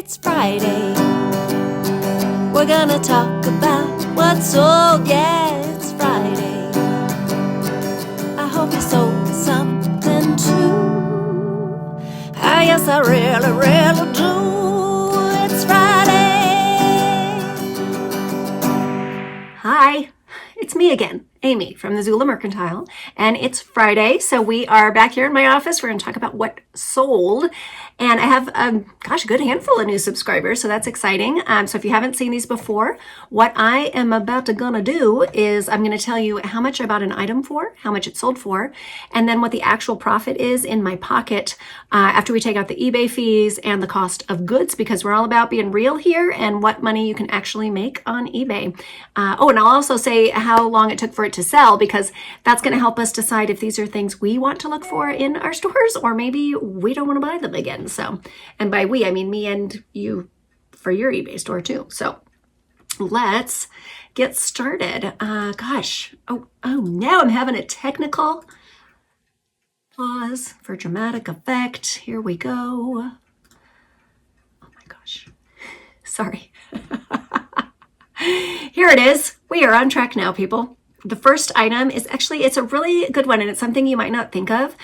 It's Friday. We're gonna talk about what's sold. Yeah, it's Friday. I hope you sold something too. Yes, I really, really do. It's Friday. Hi, it's me again, Amy from the Zula Mercantile, and it's Friday, so we are back here in my office. We're going to talk about what sold, and I have, a good handful of new subscribers, so that's exciting. So if you haven't seen these before, what I am about to gonna do is I'm going to tell you how much I bought an item for, how much it sold for, and then what the actual profit is in my pocket after we take out the eBay fees and the cost of goods, because we're all about being real here and what money you can actually make on eBay. And I'll also say how long it took for it to sell, because that's going to help us decide if these are things we want to look for in our stores, or maybe we don't want to buy them again. So, and by we, I mean me and you for your eBay store too. So let's get started. Now I'm having a technical pause for dramatic effect. Here we go. Oh my gosh. Sorry. Here it is. We are on track now, people. The first item is actually, it's a really good one, and it's something you might not think of,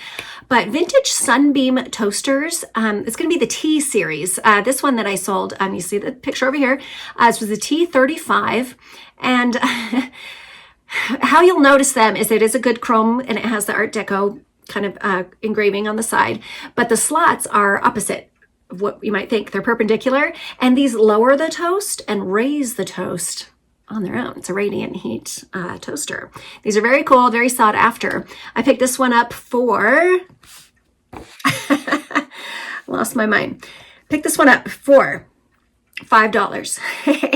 but vintage Sunbeam toasters. It's going to be the T series. This one that I sold, you see the picture over here. This was the T35, and how you'll notice them is it is a good chrome, and it has the Art Deco kind of engraving on the side, but the slots are opposite of what you might think. They're perpendicular, and these lower the toast and raise the toast on their own. It's a radiant heat toaster. These are very cool, very sought after. I picked this one up for, lost my mind. Picked this one up for $5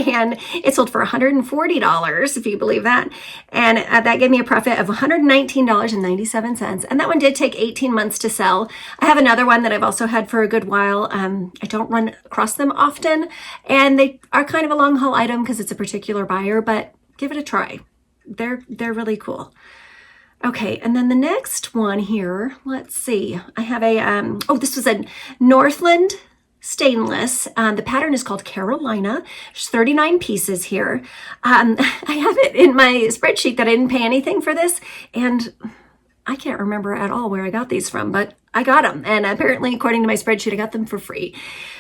and it sold for $140, if you believe that. And that gave me a profit of $119.97. And that one did take 18 months to sell. I have another one that I've also had for a good while. I don't run across them often, and they are kind of a long haul item because it's a particular buyer, but give it a try. They're really cool. Okay, and then the next one here, let's see. I have a, this was a Northland stainless. The pattern is called Carolina. There's 39 pieces here. I have it in my spreadsheet that I didn't pay anything for this, and I can't remember at all where I got these from, but I got them, and apparently according to my spreadsheet I got them for free.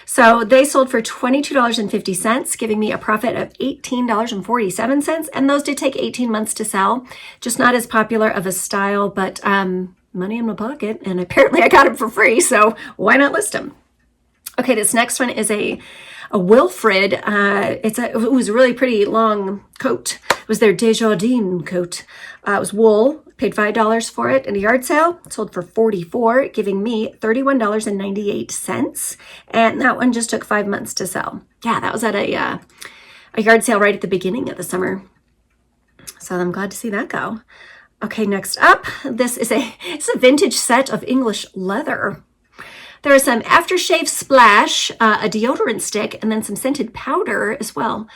So they sold for $22.50, giving me a profit of $18.47, and those did take 18 months to sell. Just not as popular of a style, but money in my pocket, and apparently I got them for free, so why not list them? Okay, this next one is a Wilfred. It was a really pretty long coat. It was their Desjardins coat. It was wool. Paid $5 for it in a yard sale. It sold for $44, giving me $31.98. And that one just took 5 months to sell. Yeah, that was at a yard sale right at the beginning of the summer. So I'm glad to see that go. Okay, next up, it's a vintage set of English leather. There is some aftershave splash, a deodorant stick, and then some scented powder as well.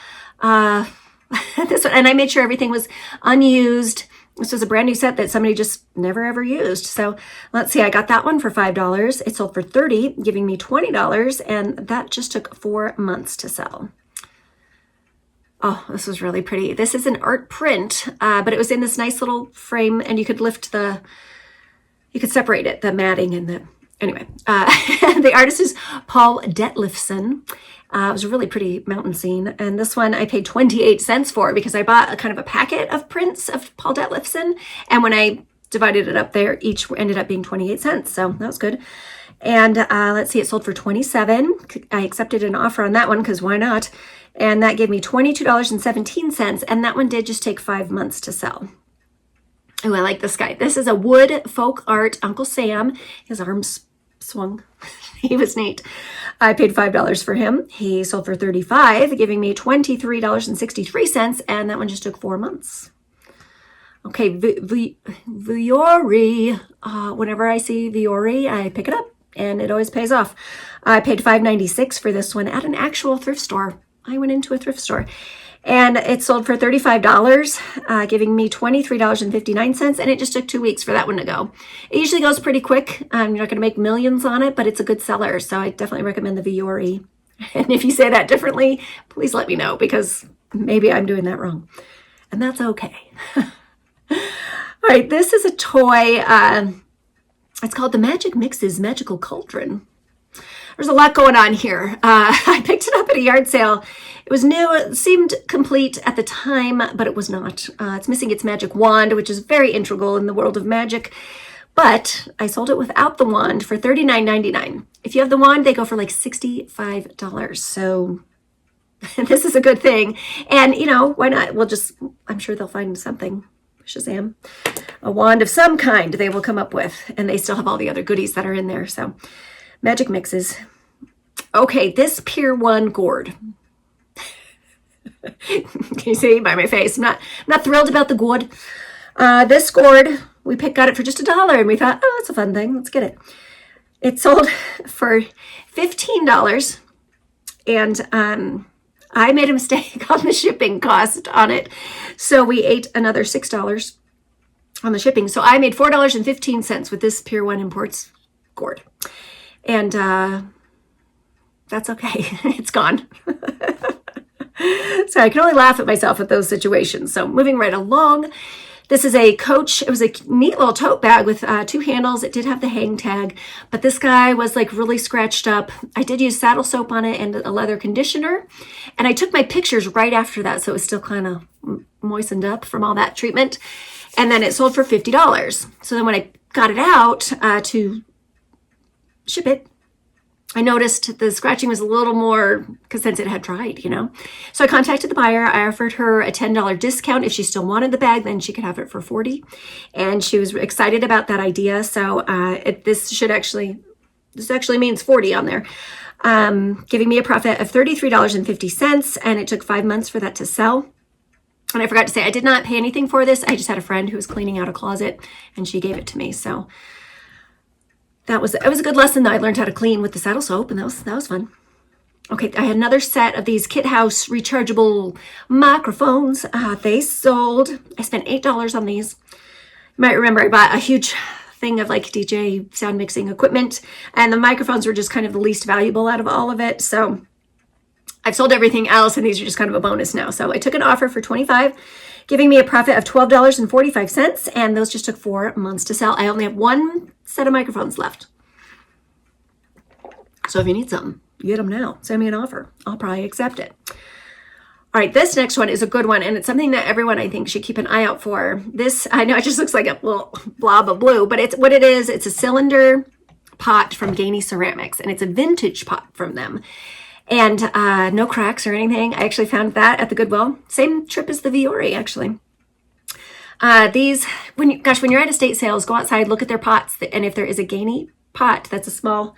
This one, and I made sure everything was unused. This was a brand new set that somebody just never ever used. So let's see, I got that one for $5. It sold for $30, giving me $20, and that just took 4 months to sell. Oh, this was really pretty. This is an art print, but it was in this nice little frame, and you could you could separate it, the matting and the. Anyway, the artist is Paul Detlefsen. It was a really pretty mountain scene. And this one I paid 28 cents for because I bought a kind of a packet of prints of Paul Detlefsen. And when I divided it up there, each ended up being 28 cents. So that was good. And let's see, it sold for 27. I accepted an offer on that one because why not? And that gave me $22.17. And that one did just take 5 months to sell. Oh, I like this guy. This is a wood folk art Uncle Sam. His arms swung. He was neat. I paid $5 for him. He sold for $35, giving me $23.63, and that one just took 4 months. Okay, Viore. Whenever I see Viore, I pick it up, and it always pays off. I paid $5.96 for this one at an actual thrift store. I went into a thrift store. And it sold for $35, giving me $23.59, and it just took 2 weeks for that one to go. It usually goes pretty quick. You're not going to make millions on it, but it's a good seller, so I definitely recommend the Viore. And if you say that differently, please let me know, because maybe I'm doing that wrong. And that's okay. All right, this is a toy. It's called the Magic Mixes Magical Cauldron. There's a lot going on here. I picked it up at a yard sale. It was new. It seemed complete at the time, but it was not. It's missing its magic wand, which is very integral in the world of magic. But I sold it without the wand for $39.99. If you have the wand, they go for like $65. So this is a good thing. And, you know, why not? I'm sure they'll find something. Shazam. A wand of some kind they will come up with. And they still have all the other goodies that are in there. So Magic Mixes. Okay, this Pier 1 gourd. Can you see by my face? I'm not thrilled about the gourd. This gourd, we got it for just $1, and we thought, oh, that's a fun thing. Let's get it. It sold for $15, and I made a mistake on the shipping cost on it, so we ate another $6 on the shipping. So I made $4.15 with this Pier 1 Imports gourd, and that's okay. It's gone. So I can only laugh at myself at those situations. So moving right along. This is a Coach. It was a neat little tote bag with 2 handles. It did have the hang tag, but this guy was like really scratched up. I did use saddle soap on it and a leather conditioner. And I took my pictures right after that, so it was still kind of moistened up from all that treatment. And then it sold for $50. So then when I got it out to ship it, I noticed the scratching was a little more, because since it had dried, you know. So I contacted the buyer. I offered her a $10 discount. If she still wanted the bag, then she could have it for $40. And she was excited about that idea. So this actually means $40 on there, giving me a profit of $33.50. And it took 5 months for that to sell. And I forgot to say, I did not pay anything for this. I just had a friend who was cleaning out a closet, and she gave it to me. So it was a good lesson that I learned how to clean with the saddle soap, and that was fun. Okay, I had another set of these Kit House rechargeable microphones. They sold. I spent $8 on these. You might remember I bought a huge thing of like DJ sound mixing equipment, and the microphones were just kind of the least valuable out of all of it. So I've sold everything else, and these are just kind of a bonus now. So I took an offer for $25, giving me a profit of $12.45, and those just took 4 months to sell. I only have 1 set of microphones left. So if you need something, you get them now. Send me an offer. I'll probably accept it. All right, this next one is a good one, and it's something that everyone, I think, should keep an eye out for. This, I know it just looks like a little blob of blue, but it's what it is. It's a cylinder pot from Gainey Ceramics, and it's a vintage pot from them. And no cracks or anything. I actually found that at the Goodwill. Same trip as the Viore, actually. These, when you're at estate sales, go outside, look at their pots, and if there is a Gainey pot that's a small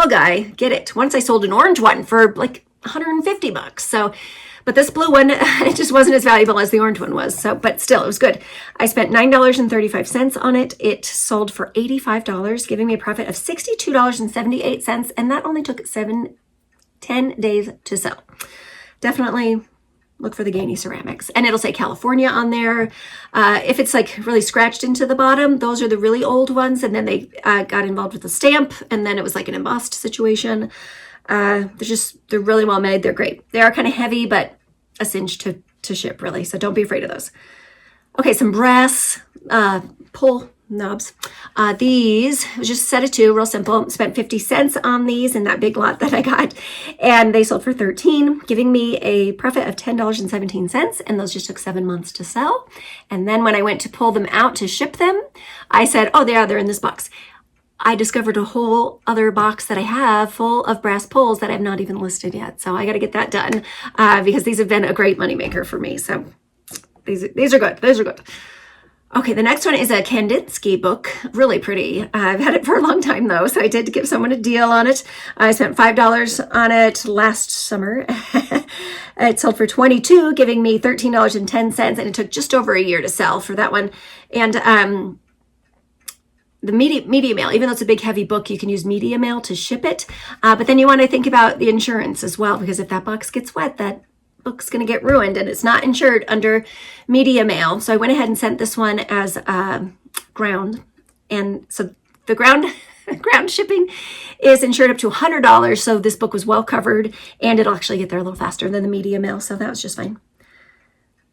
guy, get it. Once I sold an orange one for like $150. So, but this blue one, it just wasn't as valuable as the orange one was. So, but still, it was good. I spent $9.35 on it. It sold for $85, giving me a profit of $62.78, and that only took 10 days to sell. Definitely look for the Gainey Ceramics, and it'll say California on there. If it's like really scratched into the bottom, those are the really old ones, and then they got involved with the stamp, and then it was like an embossed situation. They're really well made. They're great. They are kind of heavy, but a cinch to ship, really, so don't be afraid of those. Okay, some brass pull knobs. These was just a set of 2, real simple. Spent 50 cents on these in that big lot that I got, and they sold for $13, giving me a profit of $10.17, and those just took 7 months to sell. And then when I went to pull them out to ship them, I said, oh, they're in this box. I discovered a whole other box that I have full of brass pulls that I've not even listed yet. So I got to get that done because these have been a great moneymaker for me. So these are good. These are good. Okay, the next one is a Kandinsky book. Really pretty. I've had it for a long time, though, so I did give someone a deal on it. I spent $5 on it last summer. It sold for $22, giving me $13.10, and it took just over a year to sell for that one. And the media mail, even though it's a big, heavy book, you can use media mail to ship it. But then you want to think about the insurance as well, because if that box gets wet, that book's going to get ruined, and it's not insured under media mail. So I went ahead and sent this one as ground. And so the ground Ground shipping is insured up to $100. So this book was well covered, and it'll actually get there a little faster than the media mail. So that was just fine.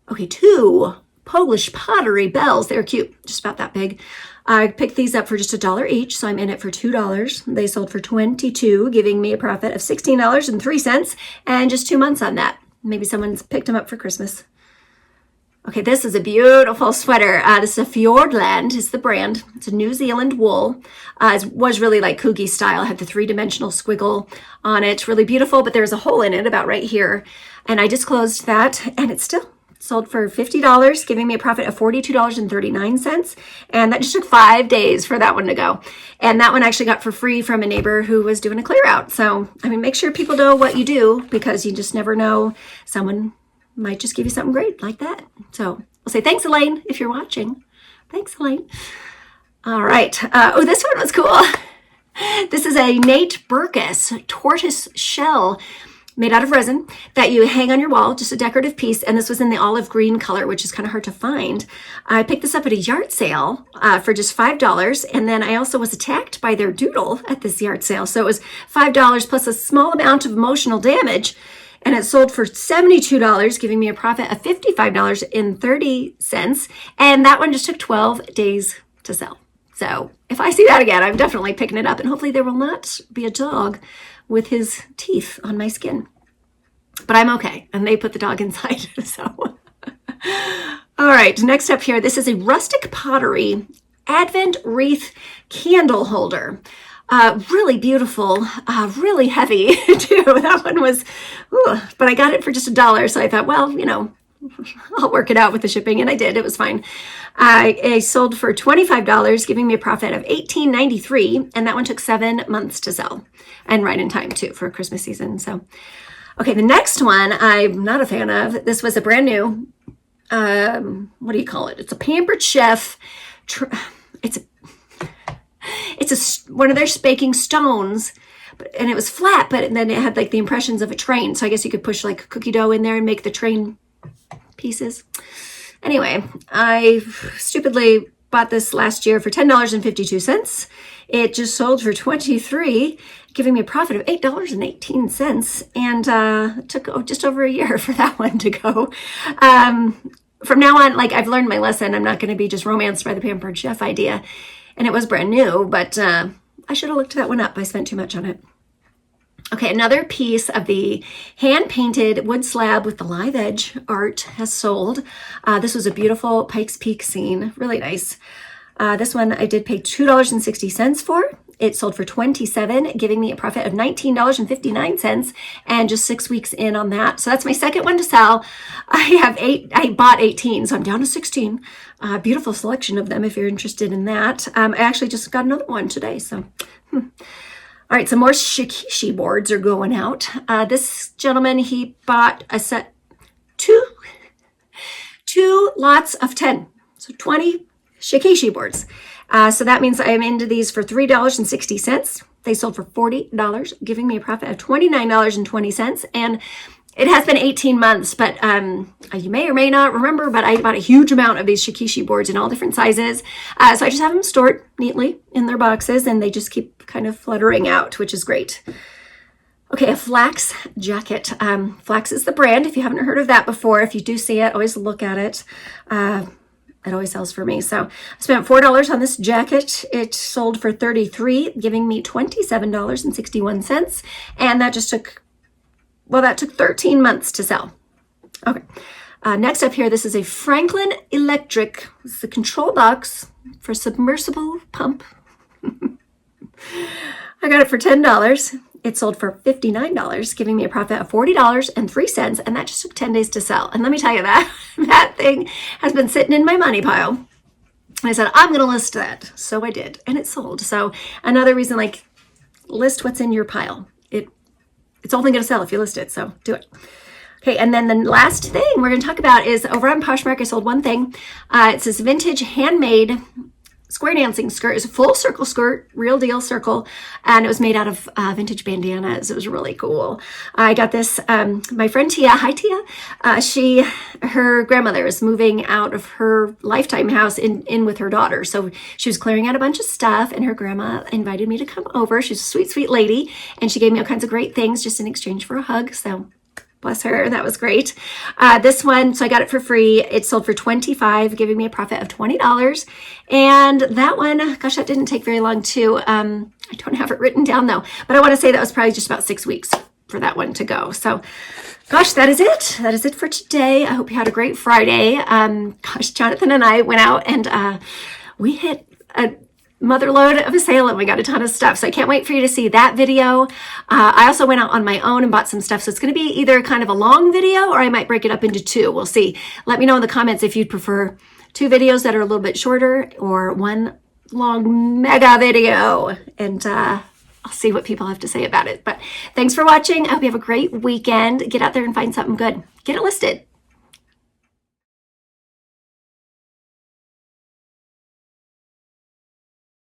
Okay, 2 Polish pottery bells. They're cute, just about that big. I picked these up for just $1 each, so I'm in it for $2. They sold for $22, giving me a profit of $16.03, and just 2 months on that. Maybe someone's picked them up for Christmas. Okay, this is a beautiful sweater. This is a Fjordland is the brand. It's a New Zealand wool. It was really like Coogie style. It had the 3-dimensional squiggle on it. Really beautiful, but there's a hole in it about right here. And I just closed that, and it's still sold for $50, giving me a profit of $42.39. And that just took 5 days for that one to go. And that one I actually got for free from a neighbor who was doing a clear out. So, I mean, make sure people know what you do, because you just never know. Someone might just give you something great like that. So we'll say thanks, Elaine, if you're watching. Thanks, Elaine. All right. Oh, this one was cool. This is a Nate Berkus tortoise shell made out of resin that you hang on your wall, just a decorative piece. And this was in the olive green color, which is kind of hard to find. I picked this up at a yard sale for just $5. And then I also was attacked by their doodle at this yard sale. So it was $5 plus a small amount of emotional damage. And it sold for $72, giving me a profit of $55.30. And that one just took 12 days to sell. So if I see that again, I'm definitely picking it up. And hopefully there will not be a dog with his teeth on my skin. But I'm okay. And they put the dog inside. So, all right, next up here, this is a rustic pottery Advent wreath candle holder. Really beautiful, really heavy too. That one was, but I got it for just $1. So I thought, well, you know, I'll work it out with the shipping, and I did. It was fine. I sold for $25, giving me a profit of $18.93, and that one took 7 months to sell, and right in time too for Christmas season. So, okay, the next one I'm not a fan of. This was a brand new. What do you call it? It's a Pampered Chef. It's one of their baking stones. And it was flat, but then it had like the impressions of a train. So I guess you could push like cookie dough in there and make the train pieces. Anyway, I stupidly bought this last year for $10.52. It just sold for $23, giving me a profit of $8.18. And it took just over a year for that one to go. From now on, like I've learned my lesson. I'm not going to be just romanced by the Pampered Chef idea. And it was brand new, but I should have looked that one up. I spent too much on it. Okay, another piece of the hand-painted wood slab with the live edge art has sold. This was a beautiful Pikes Peak scene, really nice. This one I did pay $2.60 for. It sold for $27, giving me a profit of $19.59, and just 6 weeks in on that. So that's my second one to sell. I bought 18, so I'm down to 16. Beautiful selection of them if you're interested in that. I actually just got another one today, so. All right, some more shikishi boards are going out. This gentleman, he bought a set, two lots of 10, so 20 shikishi boards. So that means I'm into these for $3.60. They sold for $40, giving me a profit of $29.20. And it has been 18 months, but you may or may not remember, but I bought a huge amount of these shikishi boards in all different sizes. So I just have them stored neatly in their boxes, and they just keep kind of fluttering out, which is great. Okay, a flax jacket. Flax is the brand. If you haven't heard of that before, if you do see it, always look at it. It always sells for me. So I spent $4 on this jacket. It sold for $33, giving me $27.61. And that just took, well, that took 13 months to sell. Okay. Next up here, this is a Franklin Electric. This is the control box for submersible pump. I got it for $10. It sold for $59, giving me a profit of $40.03, and that just took 10 days to sell. And let me tell you that thing has been sitting in my money pile. And I said, I'm going to list that. So I did, and it sold. So another reason, like, list what's in your pile. It's only going to sell if you list it, so do it. Okay, and then the last thing we're going to talk about is over on Poshmark, I sold one thing. It's this vintage handmade square dancing skirt. It was a full circle skirt, real deal circle, and it was made out of vintage bandanas. It was really cool. I got this, my friend Tia, hi Tia, her grandmother is moving out of her lifetime house in with her daughter. So she was clearing out a bunch of stuff, and her grandma invited me to come over. She's a sweet, sweet lady, and she gave me all kinds of great things just in exchange for a hug. So bless her, that was great. This one, so I got it for free. It sold for $25, giving me a profit of $20. And that one, gosh, that didn't take very long too. I don't have it written down though, but I want to say that was probably just about 6 weeks for that one to go. So gosh, that is it. That is it for today. I hope you had a great Friday. Gosh, Jonathan and I went out and we hit a mother load of a sale and we got a ton of stuff. So I can't wait for you to see that video. I also went out on my own and bought some stuff. So it's going to be either kind of a long video or I might break it up into two. We'll see. Let me know in the comments if you'd prefer 2 videos that are a little bit shorter or one long mega video. And I'll see what people have to say about it. But thanks for watching. I hope you have a great weekend. Get out there and find something good. Get it listed.